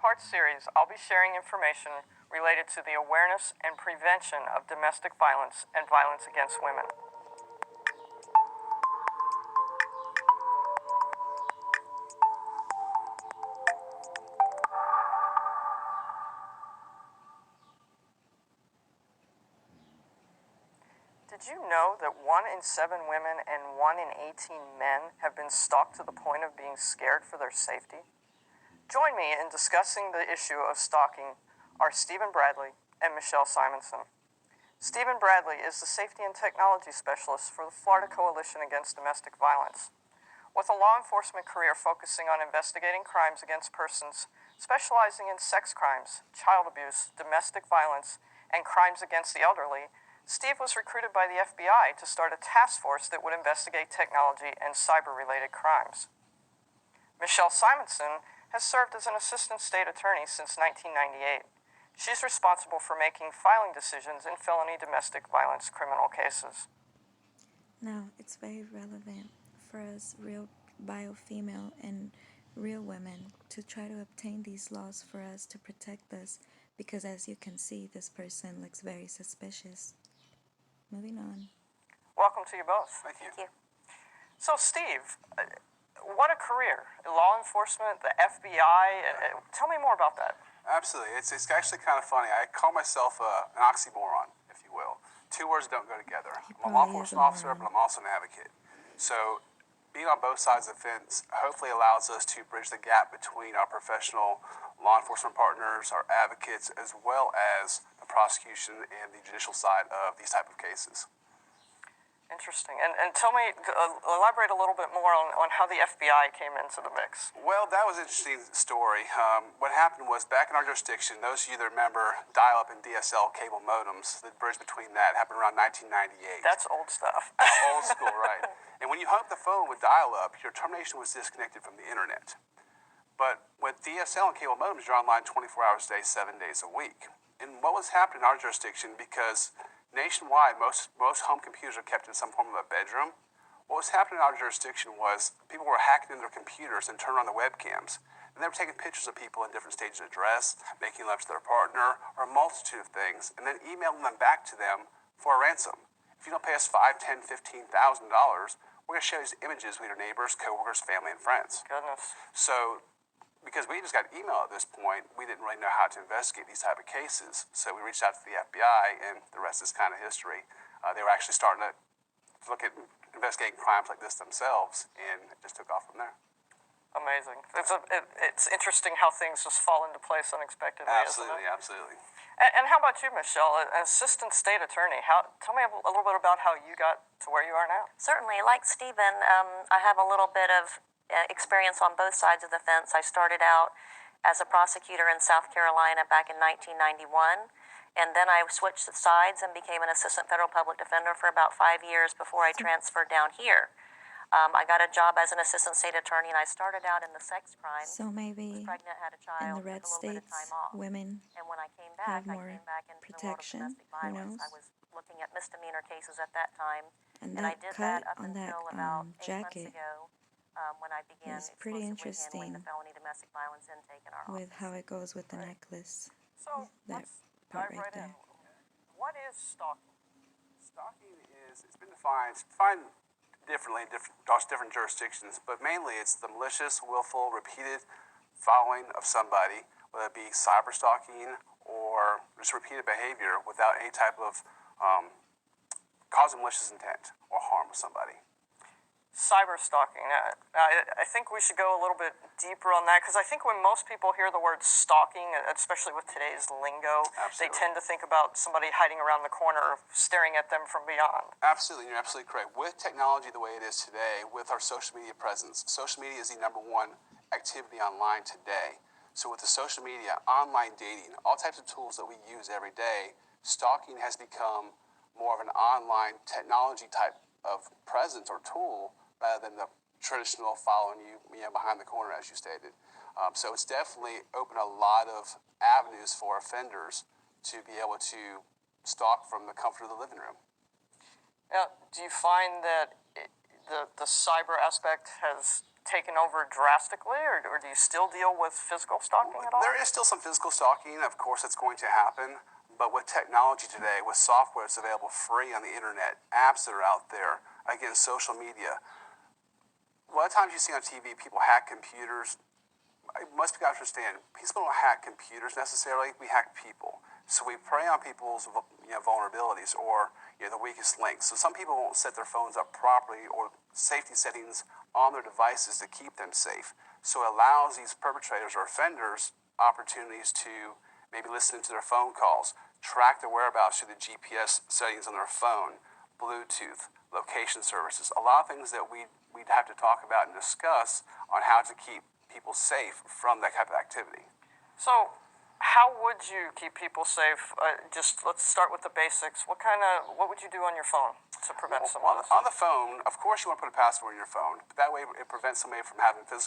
three-part series, I'll be sharing information related to the awareness and prevention of domestic violence and violence against women. Did you know that 1 in 7 women and 1 in 18 men have been stalked to the point of being scared for their safety? Join me in discussing the issue of stalking are Stephen Bradley and Michelle Simonson. Stephen Bradley is the Safety and Technology Specialist for the Florida Coalition Against Domestic Violence. With a law enforcement career focusing on investigating crimes against persons, specializing in sex crimes, child abuse, domestic violence, and crimes against the elderly, Steve was recruited by the FBI to start a task force that would investigate technology and cyber-related crimes. Michelle Simonson has served as an assistant state attorney since 1998. She's responsible for making filing decisions in felony domestic violence criminal cases. Now, it's very relevant for us real bio female and real women to try to obtain these laws for us to protect us, because as you can see, this person looks very suspicious. Moving on. Welcome to you both. Thank you. So, Steve, what a career. Law enforcement, the FBI. Tell me more about that. Absolutely. It's actually kind of funny. I call myself an oxymoron, if you will. Two words don't go together. I'm a law enforcement officer, but I'm also an advocate. So being on both sides of the fence hopefully allows us to bridge the gap between our professional law enforcement partners, our advocates, as well as the prosecution and the judicial side of these type of cases. Interesting. And tell me, elaborate a little bit more on how the FBI came into the mix. Well, that was an interesting story. What happened was, back in our jurisdiction, those of you that remember dial-up and DSL cable modems, the bridge between that happened around 1998. That's old stuff. Old school, right. And when you hung up the phone with dial-up, your termination was disconnected from the internet. But with DSL and cable modems, you're online 24 hours a day, 7 days a week. And what was happening in our jurisdiction, because nationwide, most home computers are kept in some form of a bedroom. What was happening in our jurisdiction was people were hacking into their computers and turning on the webcams. And they were taking pictures of people in different stages of dress, making love to their partner, or a multitude of things, and then emailing them back to them for a ransom. If you don't pay us $5,000, $10,000, $15,000, we're going to show these images with your neighbors, coworkers, family, and friends. Goodness. So, because we just got email at this point, we didn't really know how to investigate these type of cases. So we reached out to the FBI, and the rest is kind of history. They were actually starting to look at investigating crimes like this themselves, and it just took off from there. Amazing. It's interesting how things just fall into place unexpectedly. Absolutely, absolutely. And how about you, Michelle, an assistant state attorney? Tell me a little bit about how you got to where you are now. Certainly. Like Stephen, I have a little bit of experience on both sides of the fence. I started out as a prosecutor in South Carolina back in 1991, and then I switched sides and became an assistant federal public defender for about 5 years before I transferred down here. I got a job as an assistant state attorney, and I started out in the sex crime. So maybe was pregnant, had a child, in the red took a little bit of states, time off. women And when I came back, have more I came back into protection. the world of domestic violence. I was looking at misdemeanor cases at that time, And and I that did cut that up on that until about 8 jacket months ago, when I began is pretty exclusively interesting handling the felony domestic violence intake in our with office. how it goes with the necklace. So That let's part dive right right in. there. What is stalking? Stalking it's been defined differently in different jurisdictions, but mainly it's the malicious, willful, repeated following of somebody, whether it be cyber stalking or just repeated behavior without any type of causing malicious intent or harm with somebody. Cyber stalking. I think we should go a little bit deeper on that, because I think when most people hear the word stalking, especially with today's lingo, Absolutely. they tend to think about somebody hiding around the corner staring at them from beyond. Absolutely, you're absolutely correct. With technology the way it is today, with our social media presence, social media is the #1 activity online today. So with the social media, online dating, all types of tools that we use every day, stalking has become more of an online technology type of presence or tool rather than the traditional following you behind the corner, as you stated. So it's definitely opened a lot of avenues for offenders to be able to stalk from the comfort of the living room. Now, do you find that the cyber aspect has taken over drastically, or do you still deal with physical stalking at all? There is still some physical stalking. Of course, it's going to happen. But with technology today, with software that's available free on the internet, apps that are out there, again, social media, a lot of times you see on TV people hack computers. Most people understand, people don't hack computers necessarily. We hack people. So we prey on people's vulnerabilities or the weakest links. So some people won't set their phones up properly or safety settings on their devices to keep them safe. So it allows these perpetrators or offenders opportunities to maybe listen to their phone calls, track their whereabouts through the GPS settings on their phone, Bluetooth, location services, a lot of things that we'd have to talk about and discuss on how to keep people safe from that type of activity. So, how would you keep people safe? Just let's start with the basics. What would you do on your phone to prevent some of this? On the phone, of course, you want to put a password in your phone. But that way, it prevents somebody from having physical